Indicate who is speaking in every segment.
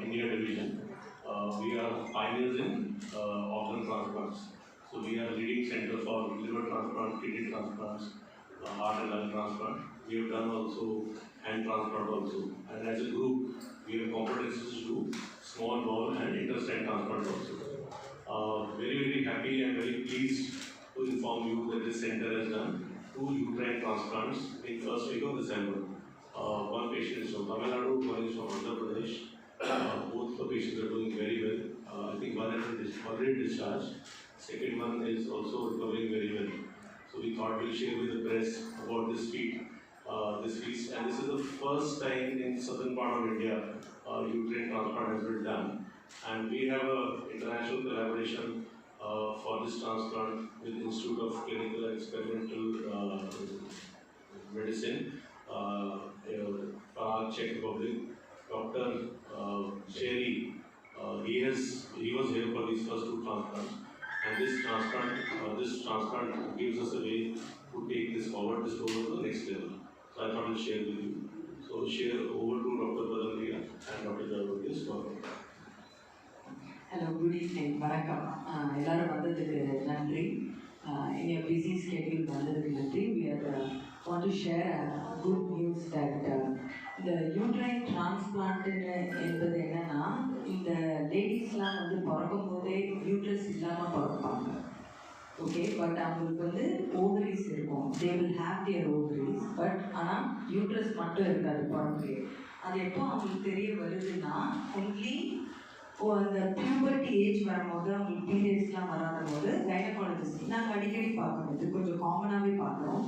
Speaker 1: India division. We are pioneers in organ transplants. So we are leading center for liver transplant, kidney transplants, heart and lung transplant. We have done also hand transplant also. And as a group, we have competencies to do small bowel and intestine transplant also. Very happy and very pleased to inform you that this center has done 2 uterine transplants in first week of December. One patient is from Tamil Nadu, one is from Andhra Pradesh. Both the patients are doing very well. I think one is already discharged. Second one is also recovering very well. So we thought we'll share with the press about this feat. And this is the first time in southern part of India uterine transplant has been done. And we have an international collaboration for this transplant with Institute of Clinical and Experimental Medicine, Czech Republic. Dr. Sherry, he was here for these first 2 transplants, and this transplant gives us a way to take this forward, this program to the next level. So I thought I'll share with you. So share over to Dr. Badalria and Dr. Jarvis for.
Speaker 2: Hello, good evening. Vanakkam. எல்லாரும் வந்ததுக்கு நன்றி. In your busy schedule வந்ததுக்கு நன்றி. We want to share good news that the uterine transplant என்பது என்னன்னா, இந்த லேடிஸ்லாம் வந்து பிறக்கும் போதே யூட்ரஸ் இல்லாமல் பிறப்பாங்க. ஓகே, பட் அவங்களுக்கு வந்து ஓவரிஸ் இருக்கும். They will have their ovaries, but ஆனால் யூட்ரஸ் மட்டும் இருக்காது பிறகு. அது எப்போ அவங்களுக்கு தெரிய வருதுன்னா, ஒன்லி அந்த பியூபர்ட்டி ஏஜ் வரும்போது, அவங்களுக்கு பீரியட்ஸ்லாம் வராத போது கைனகாலஜிஸ்ட் நாங்கள் அடிக்கடி பார்க்கணும். இது கொஞ்சம் காமனாகவே பார்க்குறோம்.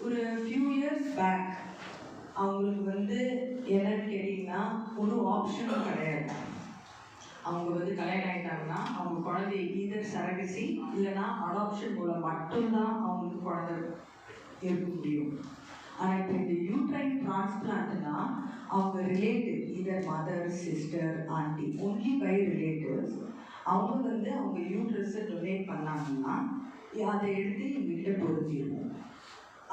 Speaker 2: ஒரு ஃபியூ இயர்ஸ் பேக் அவங்களுக்கு வந்து என்னன்னு கேட்டிங்கன்னா, ஒரு ஆப்ஷனும் கிடையாது. அவங்க வந்து கல்யாணம் ஆகிட்டாங்கன்னா அவங்க குழந்தை ஈதர் சரகசி இல்லைன்னா அடாப்ஷன் மூலம் மட்டும்தான் அவங்களுக்கு குழந்தை இருக்க முடியும். ஆனால் இப்போ இந்த யூட்ரைன் டிரான்ஸ்பிளான்ட்னா அவங்க relative either mother, sister, aunty, only by relatives அவங்க வந்து அவங்க யூட்ரஸை டொனேட் பண்ணாங்கன்னா அதை எடுத்து எங்ககிட்ட பொருத்திடுவோம்.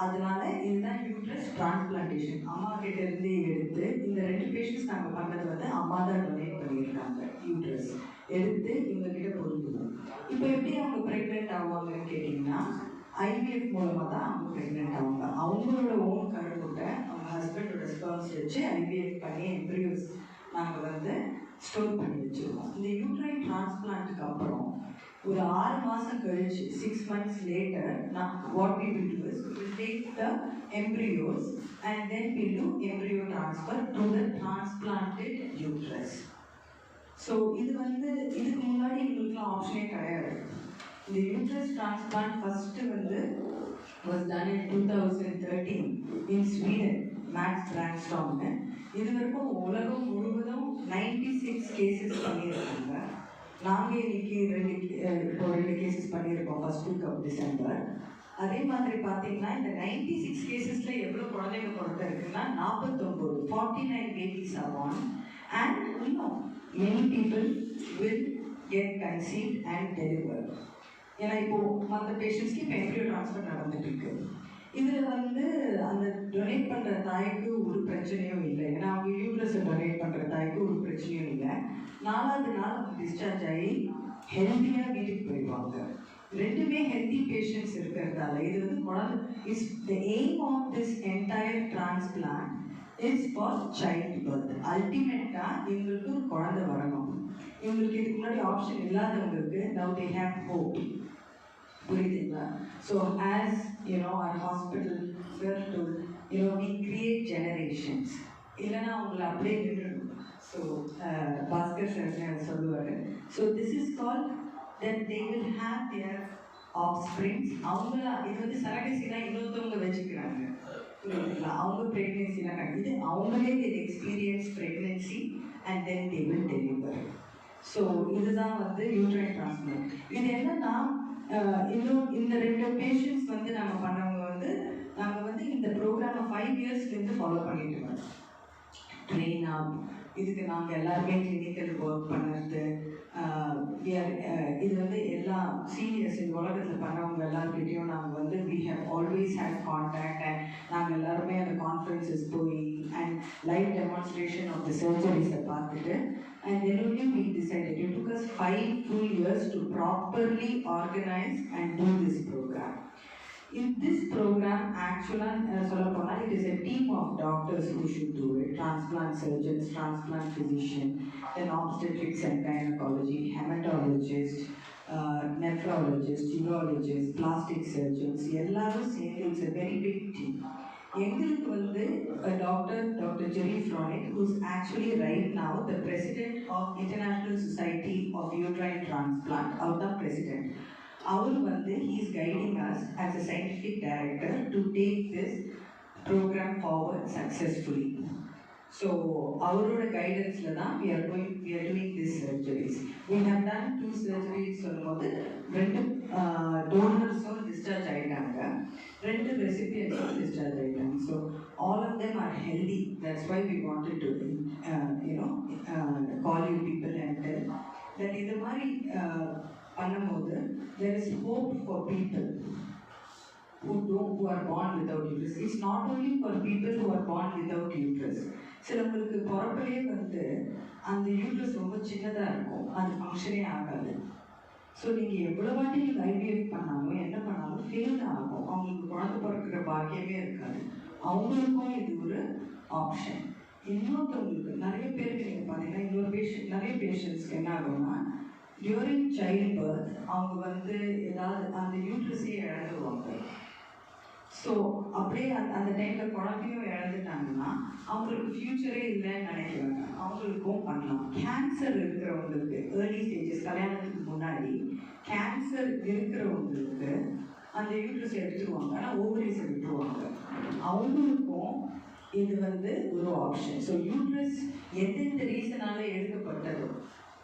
Speaker 2: அதனால இதுதான் யூட்ரஸ் டிரான்ஸ்பிளான்டேஷன். அம்மா கிட்ட இருந்து எடுத்து இந்த 2 பேஷண்ட்ஸ் நாங்கள் பண்ணது வந்து அம்மா தான் டொனேட் பண்ணியிருக்காங்க. யூட்ரஸ் எடுத்து இவங்ககிட்ட பொருந்துவோம். இப்போ எப்படி அவங்க ப்ரெக்னென்ட் ஆவாங்கன்னு கேட்டிங்கன்னா, ஐவிஎஃப் மூலமாக தான் அவங்க ப்ரெக்னென்ட் ஆவாங்க. அவங்களோட ஓன் கருமுட்டை அவங்க ஹஸ்பண்டோட ஸ்பெர்ம்ஸ் வச்சு ஐவிஎஃப் பண்ணி எம்ப்ரியோஸ் நாங்கள் வந்து ஸ்டோர் பண்ணி வச்சுருக்கோம். இந்த யூட்ரைன் டிரான்ஸ்பிளான்ட்டுக்கு அப்புறம் ஒரு 6 மாதம் கழிச்சு 6 months later, what we will do is we will take the embryos and then we will do embryo transfer to the transplanted uterus. So இது வந்து இதுக்கு முன்னாடி எங்களுக்குலாம் ஆப்ஷனே கிடையாது. இந்த யூட்ரஸ் டிரான்ஸ்பிளான்ட் ஃபஸ்ட்டு வந்து was done in 2013 in Sweden, Max Brandstromனு. இது வரைக்கும் உலகம் முழுவதும் 96 கேசஸ் பண்ணியிருக்காங்க. நாங்கள் இன்னைக்கு 2 கேசஸ் பண்ணியிருக்கோம் ஃபர்ஸ்ட் வீக் ஆஃப் டிசம்பர். அதே மாதிரி பார்த்தீங்கன்னா இந்த 96 கேசஸில் எவ்வளோ குழந்தைங்க பிறந்த இருக்குன்னா 49 பேபிஸ் ஆர் born and இன்னும் many people will get conceived and deliver. ஏன்னா இப்போது மற்ற பேஷண்ட்ஸ்க்கு இப்போ எம்ப்ரியோ ட்ரான்ஸ்ஃபர் நடந்துட்டு இருக்கு. இதில் வந்து அந்த டொனேட் பண்ணுற தாய்க்கு ஒரு பிரச்சனையும் இல்லை. ஏன்னா அவங்க யூட்ரஸை டொனேட் பண்ணுற தாய்க்கு ஒரு பிரச்சனையும் இல்லை. 4வது நாள் அவங்க டிஸ்சார்ஜ் ஆகி ஹெல்த்தியாக வீட்டுக்கு போயிடுவாங்க. 2மே ஹெல்த்தி பேஷண்ட்ஸ் இருக்கிறதால இது வந்து குழந்தை is the aim of this entire transplant is for child birth. அல்டிமேட்டாக இவங்களுக்கு ஒரு குழந்தை வரணும். இவங்களுக்கு இதுக்கு முன்னாடி ஆப்ஷன் இல்லாதவங்களுக்கு நவ் தே ஹேவ் ஹோப். புரியுதுங்களா? So as our hospital sir told, we create generations. இல்லைன்னா அவங்களை அப்படியே விட்டுடும். ஸோ பாஸ்கர் சார் சொல்லுவார். So this is call that they will have their offsprings. அவங்கள இது வந்து சரகசிலாம் இன்னொருத்தவங்க வச்சுக்கிறாங்க. புரியுதுங்களா? அவங்க ப்ரெக்னென்சிலாம் இது அவங்களே experience pregnancy and then they will deliver. So இதுதான் வந்து யூட்ரைன் டிரான்ஸ்பிளான்ட். இது என்னன்னா இன்னும் இந்த 2 பேஷண்ட்ஸ் வந்து நாங்கள் பண்ணவங்க வந்து நாங்கள் வந்து இந்த ப்ரோக்ராமை 5 இயர்ஸ்லேருந்து ஃபாலோ பண்ணிட்டு இருக்கோம். ட்ரெயின் ஆப் இதுக்கு நாங்கள் எல்லாருமே கிளினிக்கல் ஒர்க் பண்ணுறது, இது வந்து எல்லா சீனியர்ஸ் இந்த உலகத்தில் பண்ணவங்க எல்லாருக்கிட்டையும் நாங்கள் வந்து we have always had contact and நாங்கள் எல்லாருமே அந்த கான்ஃபரன்சஸ் போய் and live demonstration of the surgeries பார்த்துட்டு and then only we decided. It took us 5 full years to properly organize and do this program. In this program, actually, it is a team of doctors who should do it. Transplant surgeons, transplant physician, then obstetrics and gynecology, hematologist, nephrologist, urologist, plastic surgeons. It's a very big team. எங்களுக்கு வந்து Dr. Jerry Fronek, who's actually right now the president of International Society of Uterine Transplant, our president. He is guiding us as a scientific director to take this program forward successfully. So our guidance we are doing these surgeries. We have done 2 surgeries சொல்லும்போது 2 donors discharge ஆயிட்டாங்க, 2 recipients discharge ஆயிட்டாங்க. So all of them are healthy. That's why we wanted to call you people and tell that இது மாதிரி பண்ணும்போது there is hope for people who are born without uterus. It's not only for people who are born without uterus. சிலவங்களுக்கு பிறப்பிலே வந்து அந்த uterus ரொம்ப சின்னதாக இருக்கும், அது ஃபங்க்ஷனே ஆகாது. ஸோ நீங்கள் எவ்வளோ வாட்டி நீங்கள் ஐவிஎஃப் பண்ணாலும் என்ன பண்ணாலும் ஃபெயில் ஆகும், அவங்களுக்கு குழந்தை பிறக்கிற பாக்கியமே இருக்காது. அவங்களுக்கும் இது ஒரு ஆப்ஷன். இன்னொருத்தவங்களுக்கு நிறைய பேருக்கு நீங்கள் பார்த்தீங்கன்னா நிறைய பேஷண்ட்ஸ்க்கு என்ன ஆகும்னா டியூரிங் சைல்ட் பர்த் அவங்க வந்து ஏதாவது அந்த யூட்ரஸே இழந்துருவாங்க. ஸோ அப்படியே அந்த டைமில் குழந்தையும் இழந்துட்டாங்கன்னா அவங்களுக்கு ஃப்யூச்சரே இல்லைன்னு நினைக்கிறாங்க. அவங்களுக்கும் பண்ணலாம். கேன்சர் இருக்கிறவங்களுக்கு ஏர்லி ஸ்டேஜஸ் கல்யாணத்துக்கு முன்னாடி கேன்சர் இருக்கிறவங்களுக்கு அந்த யூட்ரஸ் எடுத்துருவாங்க, ஆனால் ஓவரிஸ் எடுத்துருவாங்க. அவங்களுக்கும் இது வந்து ஒரு ஆப்ஷன். ஸோ யூட்ரஸ் எந்தெந்த ரீசனால எடுக்கப்பட்டதோ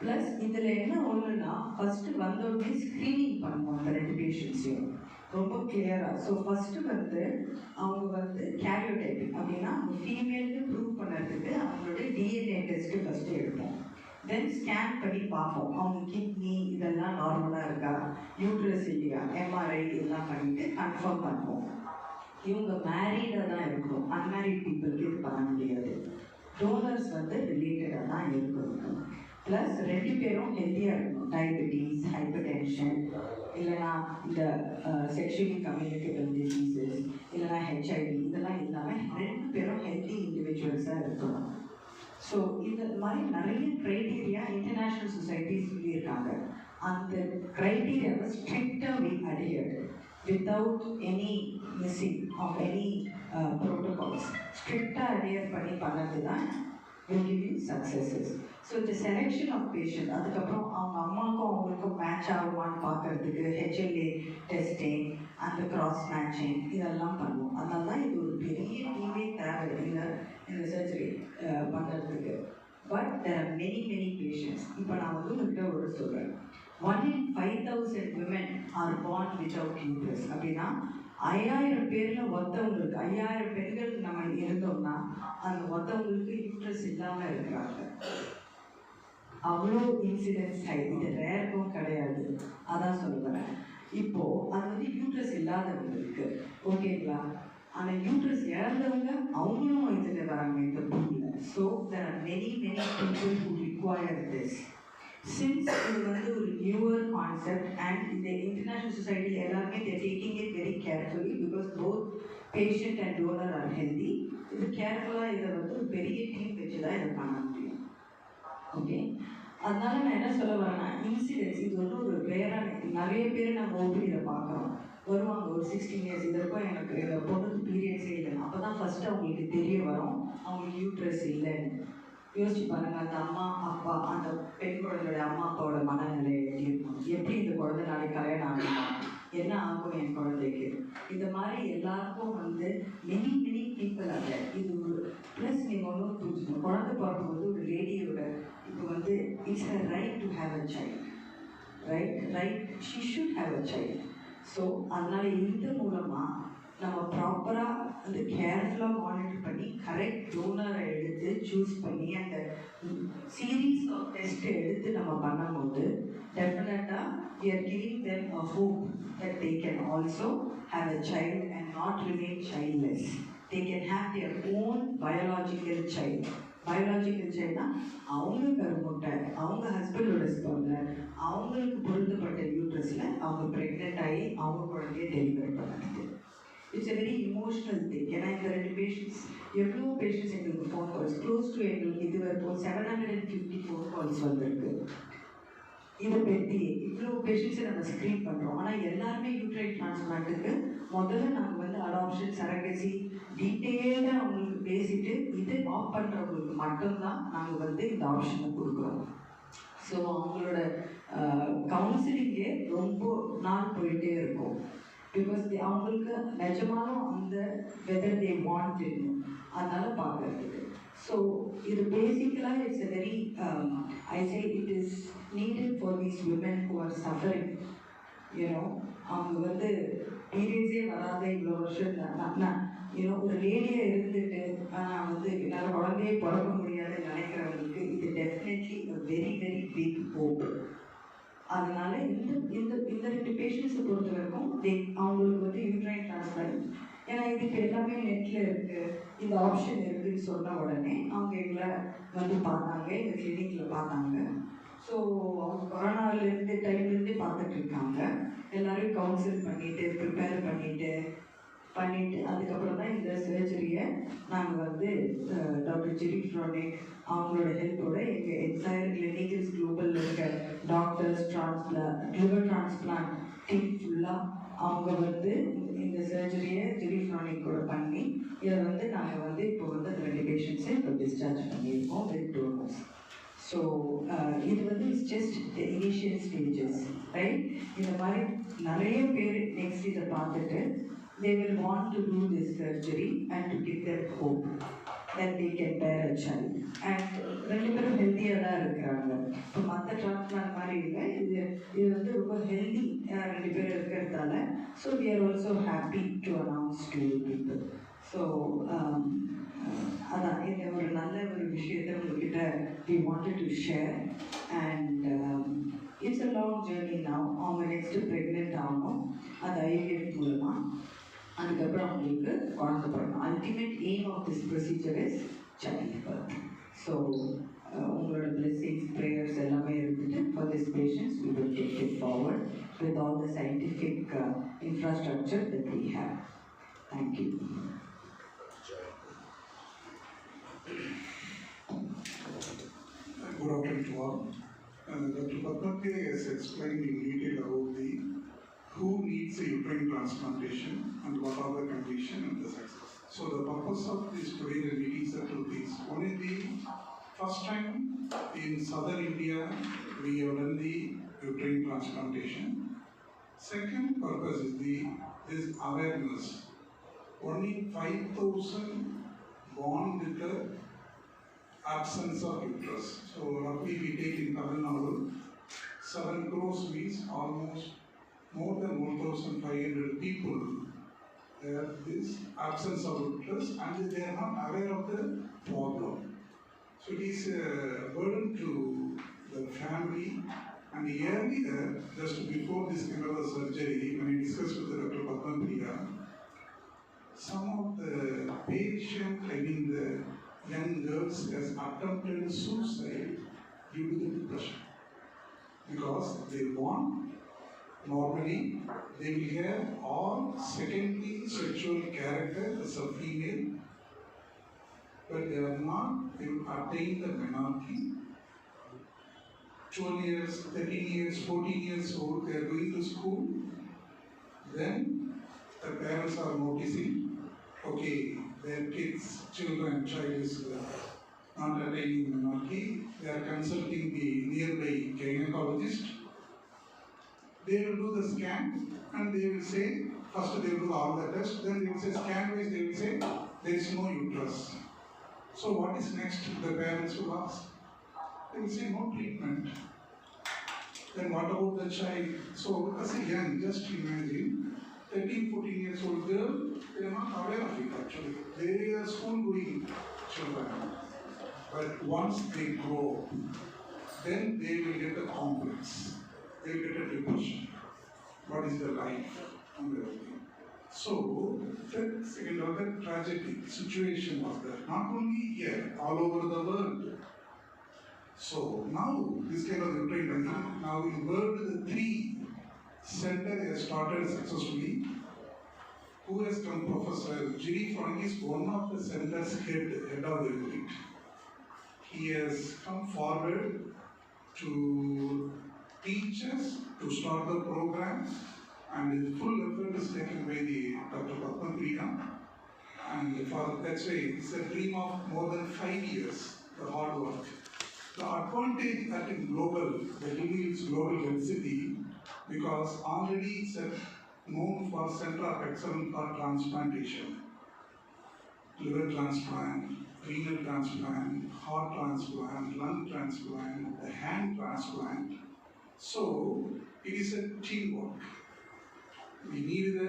Speaker 2: ப்ளஸ் இதில் என்ன ஒன்றுனா ஃபஸ்ட்டு வந்தோடனே ஸ்க்ரீனிங் பண்ணுவோம் அந்த 2 பேஷண்ட்ஸையும் ரொம்ப கிளியராக. ஸோ ஃபஸ்ட்டு வந்து அவங்க வந்து கேரியோடைப்பிங் அப்படின்னா அவங்க ஃபீமேல்னு ப்ரூவ் பண்ணுறதுக்கு அவங்களுடைய டிஎன்ஏ டெஸ்ட்டு ஃபஸ்ட்டு எடுப்போம். தென் ஸ்கேன் பண்ணி பார்ப்போம் அவங்க கிட்னி இதெல்லாம் நார்மலாக இருக்கா, யூட்ரஸ் இல்லையா, எம்ஆர்ஐ இதெல்லாம் பண்ணிவிட்டு கன்ஃபார்ம் பண்ணுவோம். இவங்க மேரீடாக தான் இருக்கணும், அன்மேரிட் பீப்புளுக்கு இது பண்ண முடியாது. டோனர்ஸ் வந்து ரிலேட்டடாக தான் இருக்கணும். ப்ளஸ் 2 பேரும் ஹெல்த்தியாக இருக்கணும். டயபெட்டிஸ், ஹைப்பர் டென்ஷன், இல்லைனா இந்த செக்ஷுவலி கம்யூனிகேபிள் டிசீசஸ், இல்லைனா ஹெச்ஐவி இதெல்லாம் இல்லாமல் 2 பேரும் ஹெல்த்தி இண்டிவிஜுவல்ஸாக இருக்கணும். ஸோ இந்த மாதிரி நிறைய க்ரைட்டீரியா இன்டர்நேஷ்னல் சொசைட்டிஸ் சொல்லியிருக்காங்க. அந்த க்ரைட்டீரியாவை ஸ்ட்ரிக்டாக we அடியர்டு without any missing of any protocols. ஸ்ட்ரிக்டாக அடியர் பண்ணி பண்ணது தான் will give you successes. So the selection of patient, அதுக்கப்புறம் அவங்க அம்மாவுக்கும் அவங்களுக்கும் மேட்ச் ஆகுமான்னு பார்க்கறதுக்கு ஹெச்எல்ஏ டெஸ்டிங் அந்த கிராஸ் மேட்சிங் இதெல்லாம் பண்ணுவோம். அதனால தான் இது ஒரு பெரிய டீமே தேவை இந்த சர்ஜரி பண்ணுறதுக்கு. But there are many patients. இப்போ நான் வந்து உங்கள்கிட்ட ஒரு சொல்கிறேன், 1 in 5,000 women are born without uterus. அப்படின்னா 5000 பேரில் ஒருத்தவங்களுக்கு 5000 பெண்கள் நம்ம இருந்தோம்னா அந்த ஒருத்தவங்களுக்கு யூட்ரஸ் இல்லாமல் இருக்கிறாங்க. அவ்வளோ இன்சிடென்ட்ஸ் ஹை, இது ரேருக்கும் கிடையாது. அதான் சொல்லுவேன். இப்போது அது வந்து யூட்ரஸ் இல்லாதவங்களுக்கு ஓகேங்களா, ஆனால் யூட்ரஸ் இழந்தவங்க அவங்களும் இதில் வராங்க இந்த பூமியில். So there are many people who require this. Since இது வந்து ஒரு நியூவர் கான்செப்ட் அண்ட் இந்த இன்டர்நேஷ்னல் சொசைட்டியில் எல்லாருமே they are taking it very carefully because both patient and donor are healthy. இது கேர்ஃபுல்லாக இதை வந்து ஒரு பெரிய டீம் வச்சு தான் இதை பண்ண முடியும். ஓகே, அதனால நான் என்ன சொல்ல வரேன்னா இன்சிடென்ட்ஸ் இது வந்து ஒரு ரேரான, நிறைய பேர் நாங்கள் ஓபிடியில் பார்க்குறோம், வருவாங்க ஒரு 16 years இதற்கும் எனக்கு பொண்ணுக்கு பீரியட்ஸே இல்லை. அப்போ தான் ஃபஸ்ட்டு அவங்களுக்கு தெரிய வரும் அவங்களுக்கு யூட்ரஸ் இல்லைன்னு. யோசிச்சு பாருங்கள், அந்த அம்மா அப்பா அந்த பெண் குழந்தையோட அம்மா அப்பாவோட மனநிலை எப்படி இருக்கும், எப்படி இந்த குழந்தை நாளைக்கு கல்யாணம் ஆகணும், என்ன ஆகும் என் குழந்தைக்கு. இந்த மாதிரி எல்லாருக்கும் வந்து மெனி பீப்புள் அல்ல இது ஒரு ப்ளஸ். நீங்கள் ஒன்றும் புரிஞ்சுக்கணும், குழந்தை பிறக்கும்போது ஒரு லேடியோட இப்போ வந்து it's a right to have a child, right she should have a child. So அதனால் இந்த மூலமாக நம்ம ப்ராப்பராக வந்து கேர்ஃபுல்லாக மானிட்டர் பண்ணி கரெக்ட் டோனரை எடுத்து சூஸ் பண்ணி அந்த சீரீஸ் ஆஃப் டெஸ்ட் எடுத்து நம்ம பண்ணும்போது டெஃபினட்டாக we are giving them a hope that they can also have a child and not remain childless. they can have their own biological child. Biological சைல்ட்னா அவங்க கருமுட்டை, அவங்க ஹஸ்பண்டோட ஸ்பெர்ம்ல, அவங்களுக்கு பொருத்தப்பட்ட யூட்ரஸில் அவங்க ப்ரெக்னென்ட் ஆகி அவங்க குழந்தைய டெலிவரி பண்ணுறது. It's a very emotional thing. ஏன்னா இந்த 2 பேஷண்ட்ஸ், எவ்வளோ பேஷண்ட்ஸ் எங்களுக்கு ஃபோன் கால்ஸ், க்ளோஸ் டு எங்களுக்கு இது வரைக்கும் 750 ஃபோன் கால்ஸ் வந்திருக்கு. இதை பற்றி இவ்வளோ பேஷண்ட்ஸை நம்ம ஸ்க்ரீன் பண்ணுறோம். ஆனால் எல்லாருமே யூட்ரைன் டிரான்ஸ்பிளான்ட்டுக்கு முதல்ல நாங்கள் வந்து அடாப்ஷன், சரகசி டீட்டெயிலாக அவங்களுக்கு பேசிட்டு இது ஆப் பண்ணுறவங்களுக்கு மட்டும்தான் நாங்கள் வந்து இந்த ஆப்ஷனை கொடுக்குறோம். ஸோ அவங்களோட கவுன்சிலிங்கே ரொம்ப நாள் போயிட்டே இருக்கும். பிகாஸ் அவங்களுக்கு நிஜமானும் அந்த வெதர் தே வாண்ட் அதனால் பார்க்குறதுக்கு. ஸோ இது பேசிக்கலாக it's a very I say it is needed for these women who are suffering. அவங்க வந்து பீரியட்ஸே வராத இவ்வளோ வருஷம் நான் ஒரு லேடியை இருந்துட்டு நான் வந்து என்னால் குழந்தையே பிறக்க முடியாதுன்னு நினைக்கிறவங்களுக்கு இது definitely very very big hope. அதனால இந்த 2 பேஷண்ட்ஸை பொறுத்த வரைக்கும் அவங்களுக்கு வந்து யூட்ரைன் டிரான்ஸ்பிளான்ட், ஏன்னா இதுக்கு எல்லாமே நெட்டில் இருக்குது, இந்த ஆப்ஷன் இருக்குதுன்னு சொன்ன உடனே அவங்க எங்களை வந்து பார்த்தாங்க, எங்கள் கிளினிக்கில் பார்த்தாங்க. ஸோ அவங்க கொரோனாவிலேருந்து டைம்லேருந்தே பார்த்துட்டு இருக்காங்க. எல்லோரும் கவுன்சில் பண்ணிவிட்டு ப்ரிப்பேர் பண்ணிவிட்டு அதுக்கப்புறம் தான் இந்த சர்ஜரியை நாங்கள் வந்து டாக்டர் ஜெரிஃப்ரானிக் அவங்களோட ஹெல்ப்போட எங்கள் என்டையர் Gleneagles குளோபலில் இருக்க டாக்டர்ஸ், லிவர் டிரான்ஸ்பிளான்ட் டீம் ஃபுல்லாக அவங்க வந்து இந்த சர்ஜரியை ஜெரிஃப்ரானிக்கோட பண்ணி இதை வந்து நாங்கள் வந்து இப்போ வந்து அந்த 2 பேஷண்ட்ஸை இப்போ டிஸ்சார்ஜ் பண்ணியிருக்கோம் வித் டோனர்ஸ். ஸோ இது வந்து it's just the initial stages, right? இந்த மாதிரி நிறைய பேர் நெக்ஸ்ட் இதை பார்த்துட்டு they will want to do this surgery and to give them hope that they can bear a child. And 2 பேரும் ஹெல்த்தியாக தான் இருக்கிறாங்க. இப்போ மற்ற டிரான்ஸ்பிளான்ட் மாதிரி இல்லை, இது வந்து ரொம்ப ஹெல்தி 2 பேர் இருக்கிறதால. So we are also happy to announce to people. So அதான் இந்த ஒரு நல்ல ஒரு விஷயத்தை உங்ககிட்ட we wanted to share. And it's a long journey now. அவங்க நெக்ஸ்ட்டு ப்ரெக்னென்ட் ஆகணும், அது IVF மூலமாக. அதுக்கப்புறம் அவங்களுக்கு குழந்தை பிறக்கணும். Ultimate aim of this procedure is child birth. So உங்களோட பிளெஸிங்ஸ், ப்ரேயர்ஸ் எல்லாமே இருந்துட்டு for this patients we will take it forward with all the scientific infrastructure that we have. Thank you.
Speaker 3: Good afternoon to all. Dr. Padmati has explained in detail about the who needs a uterine transplantation and what are the conditions and the success. So the purpose of this today's meeting is 2 things. One is the first time in southern India we have done the uterine transplantation. Second purpose is this awareness. Only 5,000 born with the absence of uterus. So roughly we take in Tamil Nadu, 7 crores means almost more than 1,500 people have this absence of uterus and they are not aware of the problem. So it is a burden to the family. And earlier, just before this kind of a surgery, when I discussed with Dr. Padmapriya, some of the patients, the young girls has attempted suicide due to the depression. Because they want, normally, they will have all secondary sexual character as a female, but they are not able to attain the menarche. 12 years, 13 years, 14 years old, they are going to school. Then the parents are noticing, okay, their kids, child is not attaining menarche. They are consulting the nearby gynecologist. They will do the scan and they will say, first they will do all the tests, then they will say, scan wise they will say, there is no uterus. So what is next? The parents will ask. They will say, no treatment. Then what about the child? So as a young, just imagine, 13, 14 years old girl, they are not aware of it actually. They are school going children. But once they grow, then they will get a complex. They get a depression. What is the life and everything. So that second order tragic situation was there, not only here, all over the world. So now this kind of uterine now in world the 3 center has started successfully. Who has come? Professor Giri Frank is one of the center's head of the unit. He has come forward to teach us, to start the program, and the full effort is taken by the Dr. Padma. And for that's why it's a dream of more than 5 years, the hard work. The advantage that in global, the Gleneagles Global Health City, because already it's known for Center of Excellence for Transplantation, liver transplant, renal transplant, heart transplant, lung transplant, the hand transplant. So it is a teamwork. We need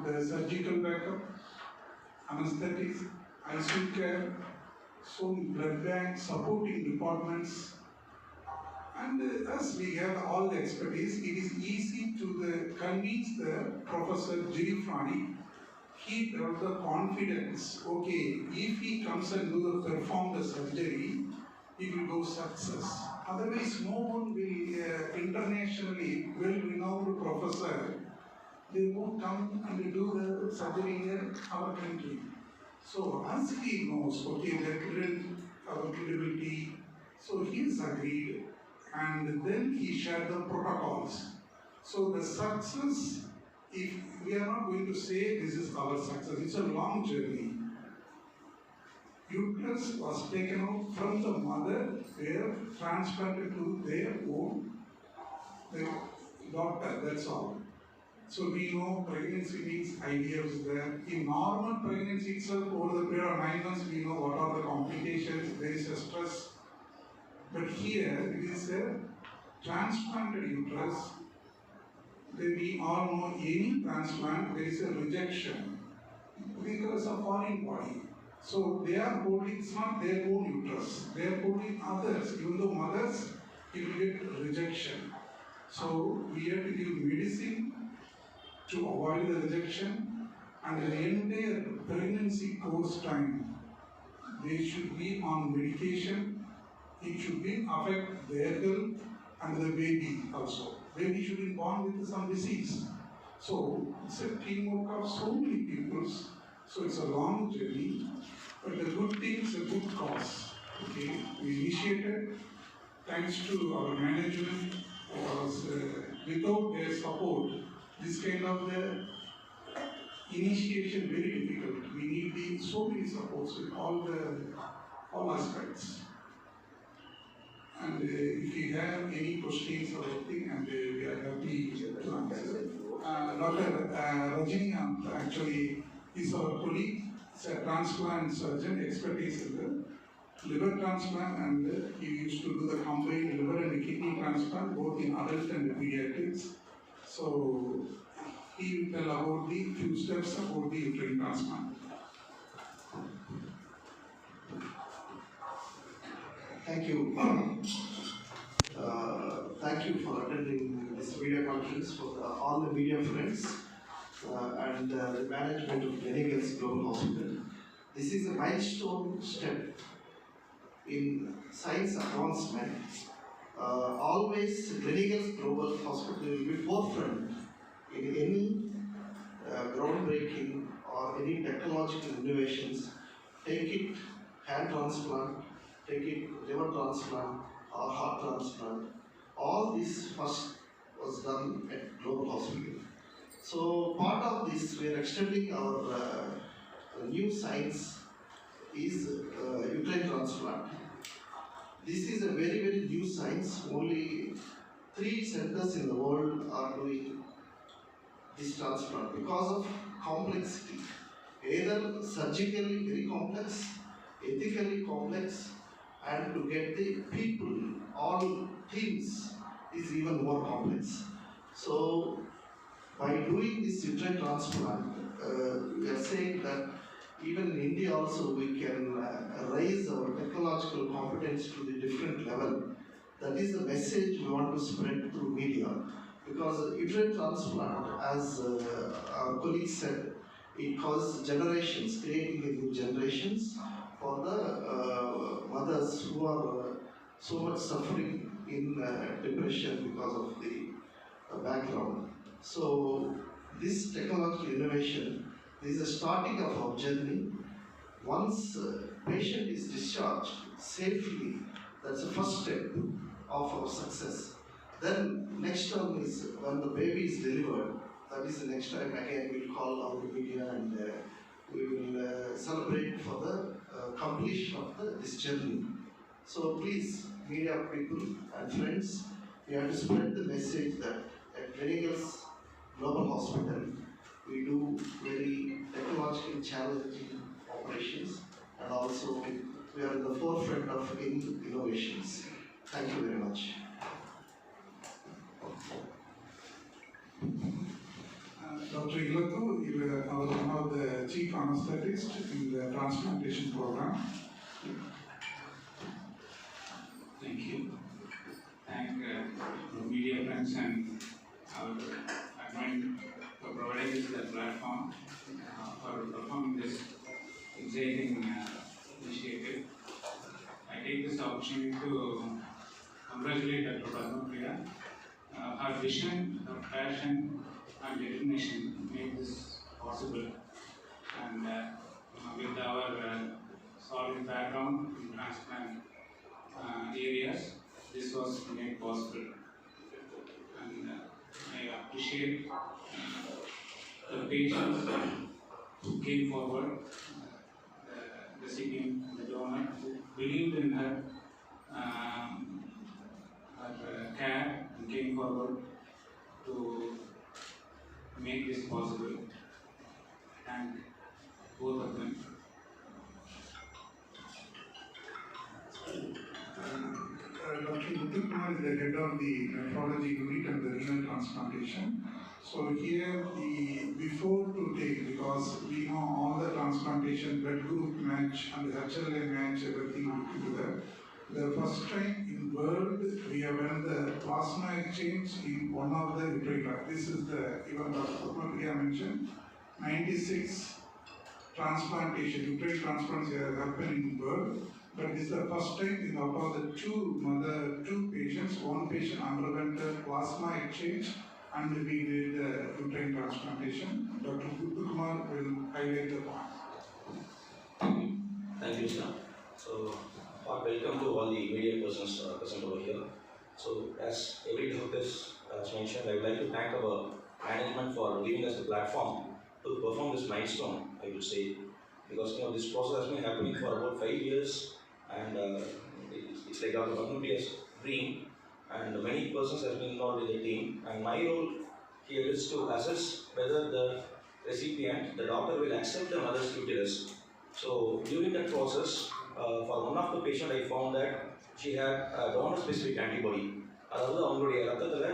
Speaker 3: the surgical backup, anesthetics, ICU care, so blood bank, supporting departments, and as we have all the expertise, it is easy to convince the Professor Girifrani. He developed the confidence, okay, if he comes and perform the surgery, it will go success. Otherwise, no one will, internationally well-renowned professor, they won't come and do the surgery in our country. So as he knows, okay, our credibility, so he is agreed, and then he shared the protocols. So the success, if we are not going to say this is our success, it's a long journey. Uterus was taken out from the mother, where transplanted to their daughter, that's all. So we know pregnancy means IVF is there. In normal pregnancy itself, over the period of 9 months, we know what are the complications, there is a stress. But here, it is a transplanted uterus. Then we all know any transplant, there is a rejection because of foreign body. So they are holding, it's not their own uterus, they are holding others, even though mothers, it will get rejection. So we have to give medicine to avoid the rejection, and the entire pregnancy course time, they should be on medication. It should be affect their health and the baby also. Baby should be born with some disease. So it's a teamwork of so many people. So it's a long journey, but the good thing is a good cause. Okay, we initiated thanks to our management, was without their support, this kind of the initiation very difficult. We need so many supports with all aspects. And if you have any questions or anything, and we are happy to answer. Dr. Rajinikanth actually is our colleague. He's a transplant surgeon, expertise in the liver transplant, and he used to do the combined liver and kidney transplant both in adult and pediatrics. So he will tell about the few steps about the uterine transplant.
Speaker 4: Thank you. Thank you for attending this video conference for all the media friends and the management of Gleneagles Global Hospital. This is a milestone step in science advancement. Always Gleneagles Global Hospital will be forefront in any groundbreaking or any technological innovations. Take it hand transplant, take it liver transplant or heart transplant. All this first was done at Global Hospital. So part of this, we are extending our new science is uterine transplant. This is a very, very new science. Only 3 centers in the world are doing this transplant because of complexity. Either surgically very complex, ethically complex, and to get the people, all teams, is even more complex. So by doing this uterine transplant, we are saying that even in India also we can raise our technological competence to the different level. That is the message we want to spread through media. Because uterine transplant, as our colleague said, it causes generations, creating a new generations for the mothers who are so much suffering in depression because of the background. So this technological innovation is the starting of our journey. Once patient is discharged safely, that's the first step of our success. Then next term is when the baby is delivered. That is the next time again we'll call our media and we will celebrate for the completion of this journey. So please, media people and friends, we have to spread the message that at Gleneagles Global Hospital, we do very technologically challenging operations, and also we are in the forefront of innovations. Thank you very much.
Speaker 3: Dr. Ilatu is one of the chief anesthetists in the transplantation program.
Speaker 5: Thank you. Thank media friends and our admin for providing this platform for performing this exciting initiative. I take this opportunity to congratulate Dr. Padmapriya. Her vision, her passion, and determination made this possible. And with our solid background in transplant areas, this was made possible. And I appreciate the patients who came forward, the recipient, the donor, who believed in her, care and came forward to make this possible. Thank both of them.
Speaker 3: Dr. Uterus is the head of the nephrology unit and the renal transplantation. So here before to take, because we know all the transplantation blood group match and the HLA match, everything together. The first time in world we have done the plasma exchange in one of the uterine. This is the, even Dr. Padmapriya mentioned, 96 transplantation, uterine transplants have happened in world. But this is the first time in out of the two patients, one patient underwent plasma exchange and we did uterine transplantation. Dr. Kumar will highlight the point.
Speaker 6: Thank you, sir. So, welcome to all the media persons present over here. So, as every doctor has mentioned, I would like to thank our management for giving us the platform to perform this milestone, I would say. Because this process has been happening for about 5 years. And it's like Dr. Padmapriya's dream, and many persons have been involved in the team. And my role here is to assess whether the recipient, the doctor, will accept the mother's uterus. So during that process, for one of the patient, I found that she had a donor-specific antibody. அதாவது அவங்களுடைய ரத்தத்தில்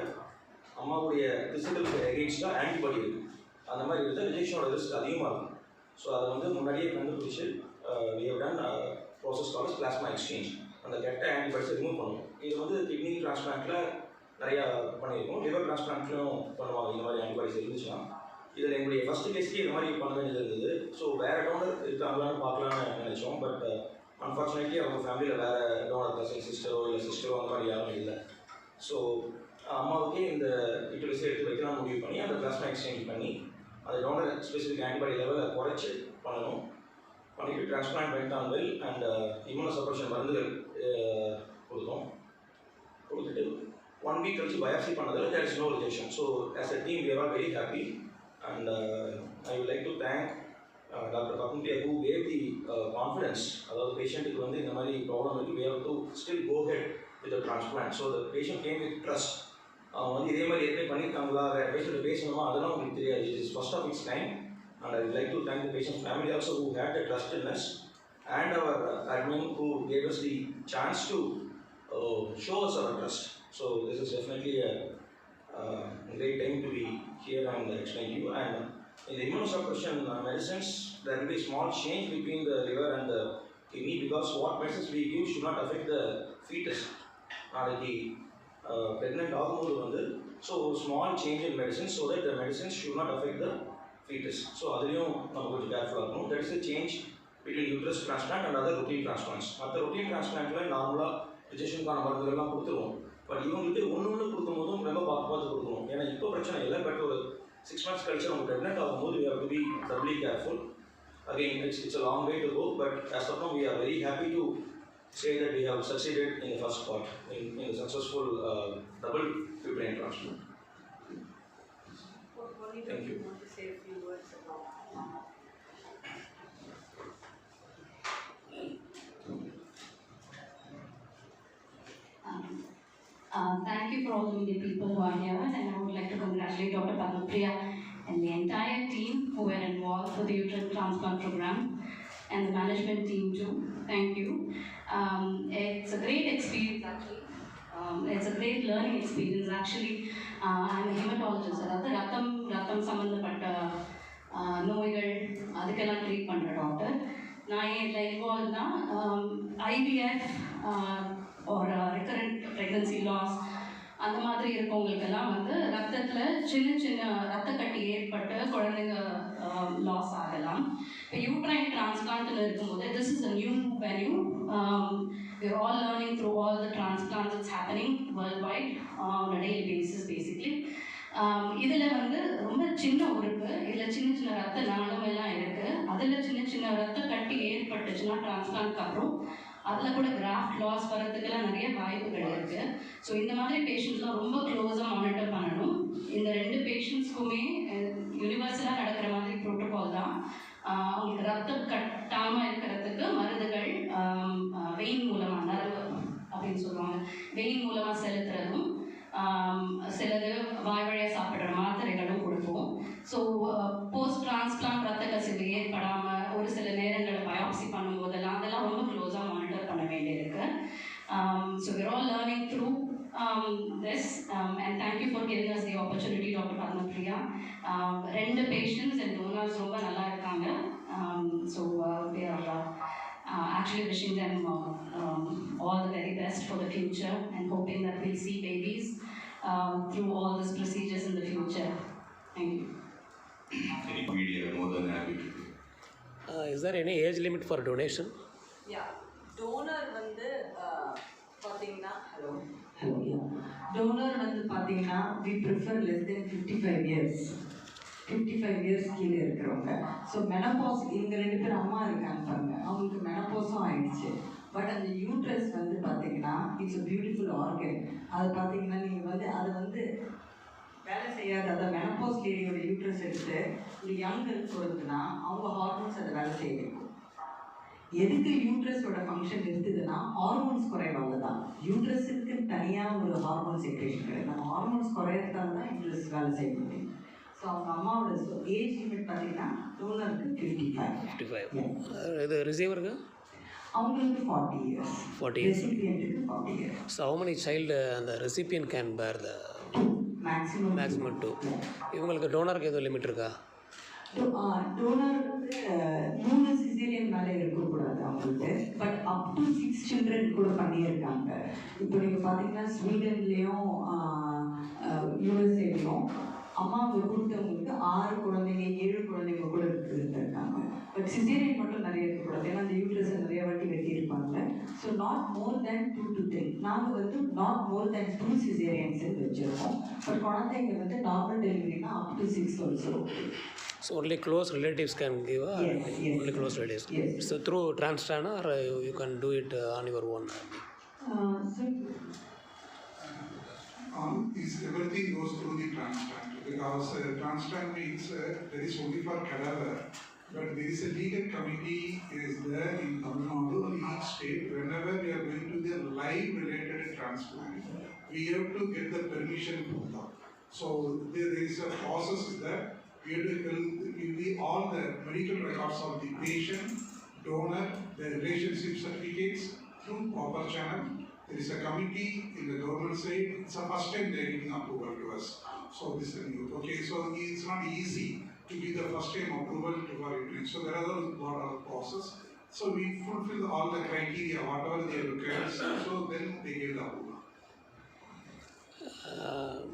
Speaker 6: அம்மாவுடைய physical எகெயின்ஸ்டாக antibody இருக்குது. அந்த மாதிரி இருந்தால் ரிஜெக்ஷனோட risk அதிகமாக இருக்கும். ஸோ அதை முன்னாடியே கண்டுபிடிச்சு we have done process called plasma exchange. அந்த கெட்ட ஆன்டிபாடிஸை ரிமூவ் பண்ணுவோம். இது கிட்னி டிரான்ஸ்பிளான்ட்டில் நிறையா பண்ணியிருக்கோம். லிவர் டிரான்ஸ்பிளான்ட்லையும் பண்ணுவாங்க இந்த மாதிரி ஆன்டிபாடிஸ் இருந்துச்சுன்னா. இதில் எங்களுடைய ஃபஸ்ட்டு கேஸ்க்கே இந்த மாதிரி பண்ண வேண்டியது இருந்தது. ஸோ வேறு டோனர் இருக்காங்களான்னு பார்க்கலான்னு நினச்சோம். பட் அன்ஃபார்ச்சுனேட்லி அவங்க ஃபேமிலியில் வேறு டோனர் கசின் சிஸ்டரோ இல்லை சிஸ்டரோ அந்த மாதிரி யாரும் இல்லை. ஸோ அம்மாவுக்கே இந்த யூட்டரஸை எடுத்து வைக்கலாம்னு முடிவு பண்ணி அந்த பிளாஸ்மா எக்ஸ்சேஞ்ச் பண்ணி அந்த டோனர் ஸ்பெசிஃபிக் ஆன்டிபாடி லெவலை குறைச்சி பண்ணணும். பண்ணிவிட்டு transplant went on well and immunosuppression மருந்துகள் கொடுத்துட்டு 1 week கழிச்சு பயாப்சி பண்ணதில் there is no rejection. So as a team we are all very happy and I would like to thank doctor Padmapriya who gave the confidence. அதாவது பேஷண்ட்டுக்கு இந்த மாதிரி problem இருக்குது, we have to still go ahead with the transplant. So the patient came with trust. அவங்க இதே மாதிரி ஏற்கனவே பண்ணியிருக்காங்களா, வேறு பேஷண்ட்டு பேசணுமா, அதெல்லாம் உங்களுக்கு தெரியாது. It is first of its kind. And I would like to thank the patient's family also who had the trust in us, and our admin who gave us the chance to show us our trust. So this is definitely a great time to be here and explain to you. And in the immunosuppression medicines, there will be a small change between the liver and the kidney, because what medicines we give should not affect the fetus. நாளைக்கு pregnant ஆகும்போது so small change in medicines so that the medicines should not affect the fetus. So அதுலயும் நம்ம கொஞ்சம் கேர்ஃபுல்லாக இருக்கணும். That is a change between uterus transplant and other routine transplants. மற்ற routine transplantல நார்மலாக ரிஜெக்ஷனுக்கான மருந்துகள்லாம் கொடுத்துருவோம். பட் இவங்களுக்கு ஒன்று கொடுக்கும்போதும் ரொம்ப பார்த்து கொடுக்கணும். ஏன்னா இப்போ பிரச்சனை இல்லை, பட் ஒரு 6 months கழிச்சு அவங்க ப்ரெக்னென்ட் ஆகும்போது we have to be doubly careful. Again, it's a long way to go, but as of now we are very happy to say that we have succeeded in the first part in the successful double uterine transplant. Thank you.
Speaker 7: Want to say a few words about
Speaker 8: thank you for all the media people who are here, and I would like to congratulate Dr. Padmapriya and the entire team who were involved for the uterine transplant program, and the management team too. Thank you. It's a great experience actually. It's a great learning experience actually. I'm a hematologist. அதாவது ரத்தம் சம்மந்தப்பட்ட நோய்கள் அதுக்கெல்லாம் treat பண்ணுற doctor. நான் இதில் இன்வால்வ்னா IVF ஒரு recurrent pregnancy loss அந்த மாதிரி இருக்கவங்களுக்கெல்லாம் வந்து ரத்தத்தில் சின்ன ரத்தக்கட்டி ஏற்பட்டு குழந்தைங்க லாஸ் ஆகலாம். இப்போ யூட்ரைன் டிரான்ஸ்பிளான்ட்னு இருக்கும்போது this is a new venue. We're all learning through all the transplants that's happening worldwide on a daily basis basically. இதில் வந்து ரொம்ப சின்ன உறுப்பு, இதில் சின்ன ரத்த நாளம் எல்லாம் இருக்குது. அதில் சின்ன ரத்த கட்டி ஏற்பட்டுச்சுன்னா டிரான்ஸ்பிளான்ட்க்கு அப்புறம் அதில் கூட கிராஃப்ட் லாஸ் வர்றதுக்கெல்லாம் நிறைய வாய்ப்புகள் இருக்குது. ஸோ இந்த மாதிரி பேஷண்ட்ஸ்லாம் ரொம்ப க்ளோஸாக மானிட்டர் பண்ணணும். இந்த 2 பேஷண்ட்ஸ்க்குமே யூனிவர்சலாக நடக்கிற மாதிரி ப்ரோட்டோகால் தான். அவங்களுக்கு ரத்தம் கட்டாமல் இருக்கிறதுக்கு மருந்துகள் வெயின் மூலமாக நரவு அப்படின்னு சொல்லுவாங்க, வெயின் மூலமாக செலுத்துறதும் சிலது வாய் வழியாக சாப்பிட்ற மாத்திரைகளும் கொடுப்போம். ஸோ போஸ்ட் டிரான்ஸ்பிளான்ட் ரத்த கசிவு ஏற்படாமல் ஒரு சில நேரங்களில் பயாப்சி பண்ணும்போதெல்லாம் அதெல்லாம் ரொம்ப க்ளோஸாக மானிட்டர் பண்ண வேண்டியிருக்கு. So we're all learning through this and thank you for giving us the opportunity, Dr. Padmapriya. 2 patients and donors ரொம்ப நல்லா இருக்காங்க. So we are actually wishing them all the very best for the future and hoping that we'll see babies through all these procedures in the future. Thank you.
Speaker 9: Media more than happy to do.
Speaker 10: Is there any age limit for donation?
Speaker 7: Yeah, donor வந்து பார்த்தீங்கன்னா
Speaker 2: toner வந்து பார்த்தீங்கன்னா we prefer less than 55 years. 55 years கீழே இருக்கிறவங்க. So menopause இவங்க 2 பேர் அம்மா இருக்காங்க பாருங்க, அவங்களுக்கு மெனப்போஸும் ஆயிடுச்சு. பட் அந்த யூட்ரஸ் வந்து பார்த்தீங்கன்னா இட்ஸ் அ பியூட்டிஃபுல் ஆர்கன். அது பார்த்தீங்கன்னா நீங்கள் வந்து அது வந்து வேலை செய்யாத, அதாவது மெனப்போஸ் லேடியோட யூட்ரஸ் எடுத்து ஒரு யங் கேர்ள் போகிறதுனா அவங்க ஹார்மோன்ஸ் அதை வேலை செய்ய வைக்கும். எதுக்கு யூட்ரஸோட ஃபங்க்ஷன் இருக்குதுன்னா ஹார்மோன்ஸ் குறைவாக தான். யூட்ரஸுக்கு தனியாக ஒரு ஹார்மோன் செக்ரேஷன் கிடையாது. நம்ம ஹார்மோன்ஸ் குறையிறதால தான் யூட்ரஸ் வேலை செய்ய முடியும். ஸோ அவங்க அம்மாவோட ஏஜ் லிமிட் பார்த்தீங்கன்னா டோனருக்கு 55.
Speaker 10: இது ரிசீவருக்கு
Speaker 2: அவங்களுக்கு 40 years. 40 years. ரெசிபியன்ட்டுக்கு 40 years.
Speaker 10: So how many child the recipient can bear the
Speaker 2: maximum
Speaker 10: 2? இவங்களுக்கு டோனருக்கு எதுவும் லிமிட் இருக்கா?
Speaker 2: டோனர் 3 சிசேரியன் மேலே இருக்கக்கூடாது அவங்களுக்கு. பட் அப் டு 6 children கூட பண்ணியிருக்காங்க. இப்போ நீங்கள் பார்த்தீங்கன்னா ஸ்வீடன்லேயும் யூஎஸ்ஏலையும் அம்மாவுக்கு கொடுத்தவங்களுக்கு 6 குழந்தைங்க 7 குழந்தைங்க கூட இருக்காங்க. பட் சிசேரியன் மட்டும் நிறைய இருக்கக்கூடாது, ஏன்னா அந்த யூட்ரஸை நிறைய வாட்டி வெட்டியிருப்பாங்க. So not more than 2 to 3. நாங்கள் வந்து நாட் மோர் தேன் 2 சிசேரியன்ஸ் வச்சுருக்கோம். பட் குழந்தைங்க வந்து நார்மல் டெலிவரினா up to 6 also.
Speaker 10: So only close relatives can give?
Speaker 2: Yes.
Speaker 10: Only close relatives?
Speaker 2: Yes.
Speaker 10: So through transplant or you can do it on your own?
Speaker 3: Everything goes through the transplant, because transplant means there is only for cadaver, but there is a legal committee is there in Tamil Nadu and each state. Whenever we are going to the live related transplant, we have to get the permission from them. So there is a process there. We have to give all the medical records of the patient, donor, the relationship certificates through proper channel. There is a committee in the government side. It's the first time they are giving approval to us. So this is new. Okay, so it's not easy to give the first time approval to our uterine. So there are a lot of process. So we fulfill all the criteria, whatever they require. So then they give the approval.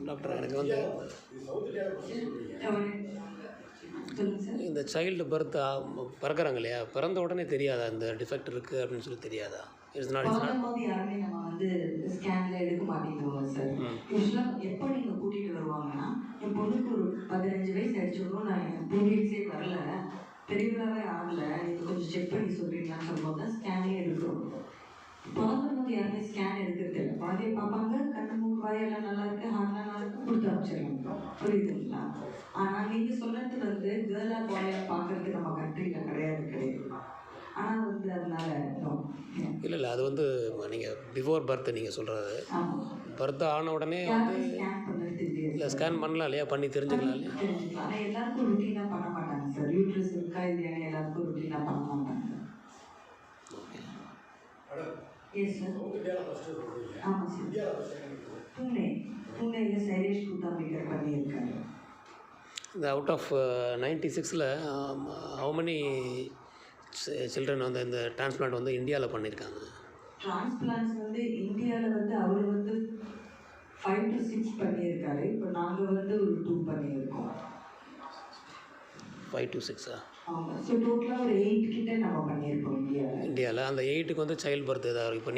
Speaker 10: Doctor எனக்கு வந்து
Speaker 2: சொல்லுங்கள் sir.
Speaker 10: இந்த child birth பிறக்கிறாங்க இல்லையா, பிறந்த உடனே தெரியாதா இந்த defect இருக்குது அப்படின்னு சொல்லி தெரியாதா? இட்ஸ் நாட்
Speaker 2: பிறக்கும்போது யாருமே நம்ம வந்து ஸ்கேனில் எடுக்க மாட்டேங்கிறோம் சார். யூஸ்வலாக எப்போ நீங்கள் கூட்டிகிட்டு வருவாங்கன்னா, என் பொண்ணுக்கு ஒரு 15 வயசு அடிச்சிடணும், நான் என் பீரியட்ஸே வரல, பெரியவளாவே ஆகல, நீங்கள் கொஞ்சம் செக் பண்ணி சொல்கிறீங்களான்னு சொல்லும்போது தான் ஸ்கேனே எடுக்கிறோம். பிறக்கும்போது யாருமே ஸ்கேன் எடுக்கிறது இல்லை. குழந்தைய பார்ப்பாங்க, கண்ணு மூக்கு வாயெல்லாம் நல்லா இருக்குது, ஹார்ட்லாம் நல்லா இருக்குது, கொடுத்து அமைச்சிடலாம். புரியுதுங்களா? ஆனால் நீங்கள் சொல்கிறது வந்து கேர்ளாக பாயாக பார்க்குறது நம்ம கண்ட்ரியில் கிடையாது. ஆனால் வந்து அதனால
Speaker 10: இல்லை அது வந்து நீங்கள் பிஃபோர் பர்த் நீங்கள் சொல்கிறது, பர்த் ஆன உடனே வந்து
Speaker 2: ஸ்கேன் பண்ணுறது
Speaker 10: இல்லை ஸ்கேன் பண்ணலாம் இல்லையா, பண்ணி தெரிஞ்சுக்கலாம் இல்லையா?
Speaker 2: தெரிஞ்சுக்கலாம். ஆனால் எல்லாருக்கும் ருட்டீனாக பண்ண மாட்டாங்க சார். யூட்ரஸ் இருக்கா இல்லையான்னு எல்லாருக்கும் ருட்டீனாக பண்ண மாட்டாங்க. Yes sir. ஆமாம் சார். புனேயில் சைலேஷ் கூத்தாம்பிகர் பண்ணியிருக்காங்க.
Speaker 10: இந்த அவுட் ஆஃப் 96ல் ஹவு மெனி சில்ட்ரன் வந்து இந்த டிரான்ஸ்பிளான்ட் வந்து இந்தியாவில் பண்ணியிருக்காங்க?
Speaker 2: டிரான்ஸ்பிளான்ஸ் வந்து இந்தியாவில் வந்து அவர் வந்து 5 to 6 பண்ணியிருக்காரு. இப்போ நாங்கள் வந்து ஒரு 2 பண்ணியிருக்கோம்.
Speaker 10: 5 to 6
Speaker 2: ஆமாம். ஸோ டோட்டலாக ஒரு 8 கிட்ட நம்ம பண்ணியிருக்கோம் இந்தியாவில்.
Speaker 10: அந்த 8க்கு வந்து சைல்டு பர்த் ஏதாவது இப்போ